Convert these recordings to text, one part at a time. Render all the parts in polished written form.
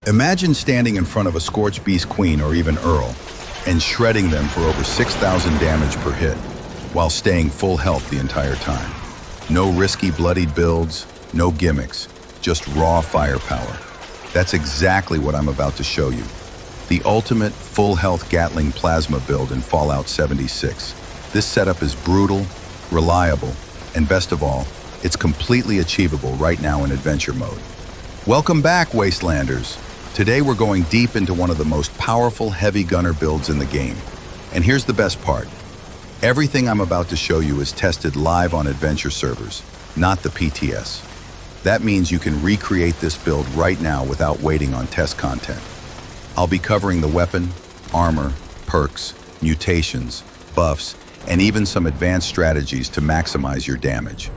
Imagine standing in front of a Scorched Beast Queen or even Earl and shredding them for over 6,000 damage per hit while staying full health the entire time. No risky bloodied builds, no gimmicks, just raw firepower. That's exactly what I'm about to show you. The ultimate full health Gatling Plasma build in Fallout 76. This setup is brutal, reliable, and best of all, it's completely achievable right now in adventure mode. Welcome back, Wastelanders. Today we're going deep into one of the most powerful heavy gunner builds in the game. And here's the best part. Everything I'm about to show you is tested live on adventure servers, not the PTS. That means you can recreate this build right now without waiting on test content. I'll be covering the weapon, armor, perks, mutations, buffs, and even some advanced strategies to maximize your damage.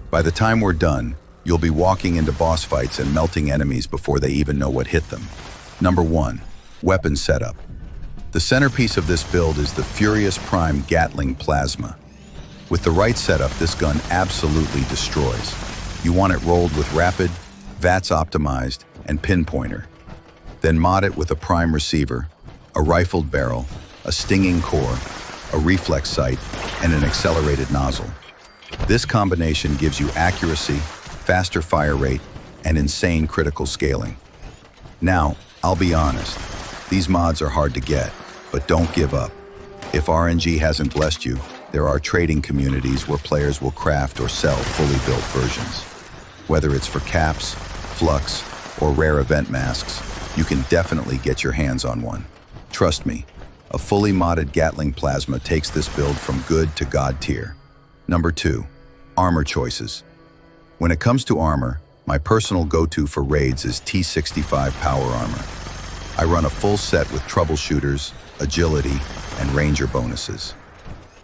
By the time we're done, you'll be walking into boss fights and melting enemies before they even know what hit them. Number 1, weapon setup. The centerpiece of this build is the Furious Prime Gatling Plasma. With the right setup, this gun absolutely destroys. You want it rolled with rapid, VATS optimized, and pinpointer. Then mod it with a prime receiver, a rifled barrel, a stinging core, a reflex sight, and an accelerated nozzle. This combination gives you accuracy, faster fire rate, and insane critical scaling. Now, I'll be honest, these mods are hard to get, but don't give up. If RNG hasn't blessed you, there are trading communities where players will craft or sell fully built versions. Whether it's for caps, flux, or rare event masks, you can definitely get your hands on one. Trust me, a fully modded Gatling Plasma takes this build from good to God tier. Number 2, armor choices. When it comes to armor, my personal go-to for raids is T65 power armor. I run a full set with troubleshooters, agility, and ranger bonuses.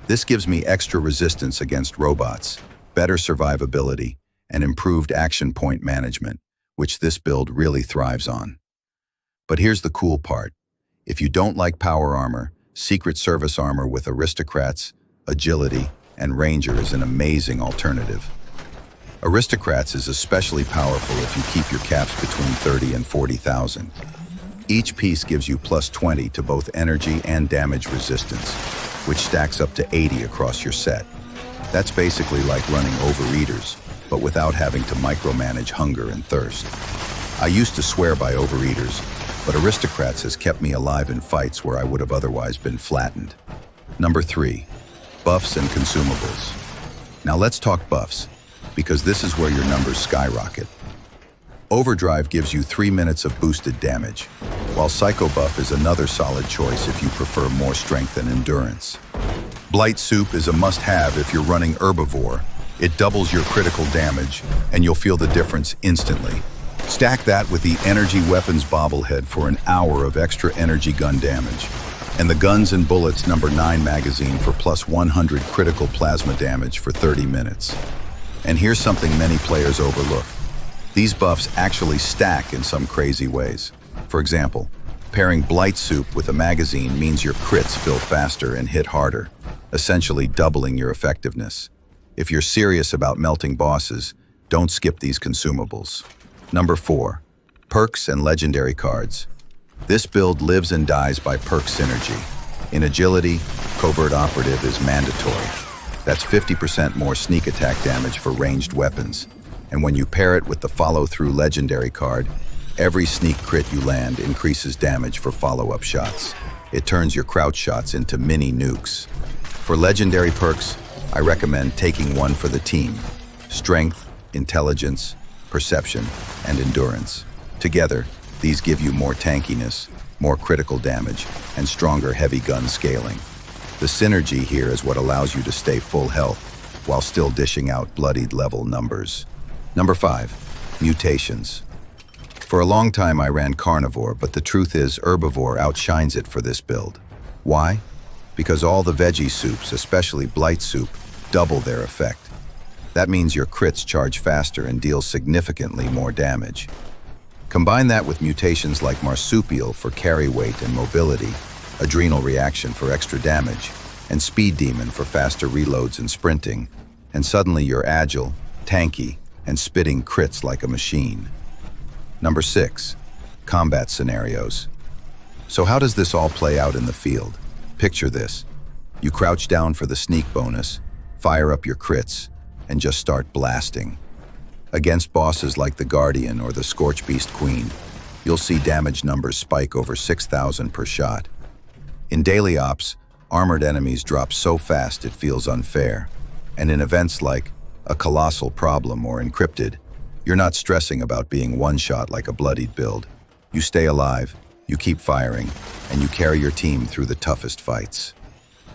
This gives me extra resistance against robots, better survivability, and improved action point management, which this build really thrives on. But here's the cool part. If you don't like power armor, Secret Service armor with Aristocrats, agility, and ranger is an amazing alternative. Aristocrats is especially powerful if you keep your caps between 30 and 40,000. Each piece gives you plus 20 to both energy and damage resistance, which stacks up to 80 across your set. That's basically like running overeaters, but without having to micromanage hunger and thirst. I used to swear by overeaters, but Aristocrats has kept me alive in fights where I would have otherwise been flattened. Number 3, buffs and consumables. Now let's talk buffs, because this is where your numbers skyrocket. Overdrive gives you 3 minutes of boosted damage, while Psycho Buff is another solid choice if you prefer more strength and endurance. Blight Soup is a must-have if you're running Herbivore. It doubles your critical damage, and you'll feel the difference instantly. Stack that with the Energy Weapons Bobblehead for an hour of extra energy gun damage, and the Guns and Bullets number 9 magazine for plus 100 critical plasma damage for 30 minutes. And here's something many players overlook. These buffs actually stack in some crazy ways. For example, pairing Blight Soup with a magazine means your crits fill faster and hit harder, essentially doubling your effectiveness. If you're serious about melting bosses, don't skip these consumables. Number 4, perks and legendary cards. This build lives and dies by perk synergy. In agility, Covert Operative is mandatory. That's 50% more sneak attack damage for ranged weapons. And when you pair it with the follow-through legendary card, every sneak crit you land increases damage for follow-up shots. It turns your crouch shots into mini nukes. For legendary perks, I recommend taking one for the team. Strength, intelligence, perception, and endurance. Together, these give you more tankiness, more critical damage, and stronger heavy gun scaling. The synergy here is what allows you to stay full health while still dishing out bloodied level numbers. Number 5, mutations. For a long time I ran carnivore, but the truth is Herbivore outshines it for this build. Why? Because all the veggie soups, especially Blight Soup, double their effect. That means your crits charge faster and deal significantly more damage. Combine that with mutations like Marsupial for carry weight and mobility, Adrenal Reaction for extra damage, and Speed Demon for faster reloads and sprinting, and suddenly you're agile, tanky, and spitting crits like a machine. Number 6, combat scenarios. So how does this all play out in the field? Picture this. You crouch down for the sneak bonus, fire up your crits, and just start blasting. Against bosses like the Guardian or the Scorchbeast Queen, you'll see damage numbers spike over 6,000 per shot. In daily ops, armored enemies drop so fast it feels unfair. And in events like a colossal problem or encrypted, you're not stressing about being one-shot like a bloodied build. You stay alive, you keep firing, and you carry your team through the toughest fights.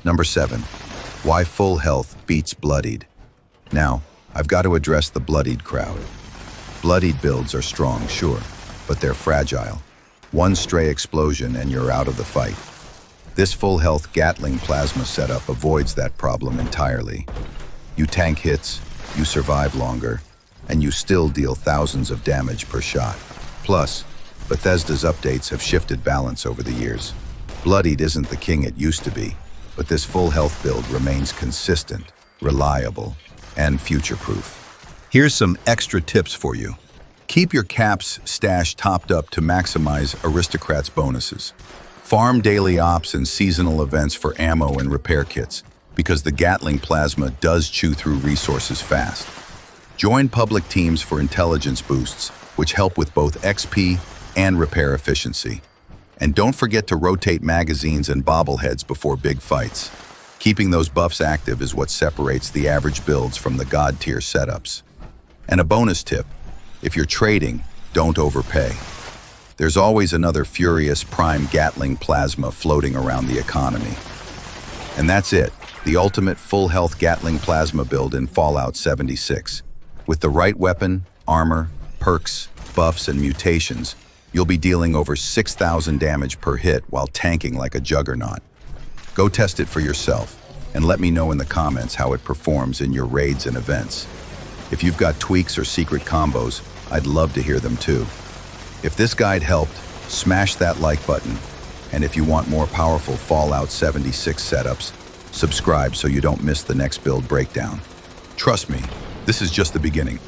Number 7, why full health beats bloodied. Now, I've got to address the bloodied crowd. Bloodied builds are strong, sure, but they're fragile. One stray explosion and you're out of the fight. This full health Gatling Plasma setup avoids that problem entirely. You tank hits, you survive longer, and you still deal thousands of damage per shot. Plus, Bethesda's updates have shifted balance over the years. Bloodied isn't the king it used to be, but this full health build remains consistent, reliable, and future-proof. Here's some extra tips for you. Keep your caps stash topped up to maximize Aristocrats bonuses. Farm daily ops and seasonal events for ammo and repair kits, because the Gatling Plasma does chew through resources fast. Join public teams for intelligence boosts, which help with both XP and repair efficiency. And don't forget to rotate magazines and bobbleheads before big fights. Keeping those buffs active is what separates the average builds from the god tier setups. And a bonus tip, if you're trading, don't overpay. There's always another Furious Prime Gatling Plasma floating around the economy. And that's it, the ultimate full health Gatling Plasma build in Fallout 76. With the right weapon, armor, perks, buffs, and mutations, you'll be dealing over 6,000 damage per hit while tanking like a juggernaut. Go test it for yourself, and let me know in the comments how it performs in your raids and events. If you've got tweaks or secret combos, I'd love to hear them too. If this guide helped, smash that like button, and if you want more powerful Fallout 76 setups, subscribe so you don't miss the next build breakdown. Trust me, this is just the beginning.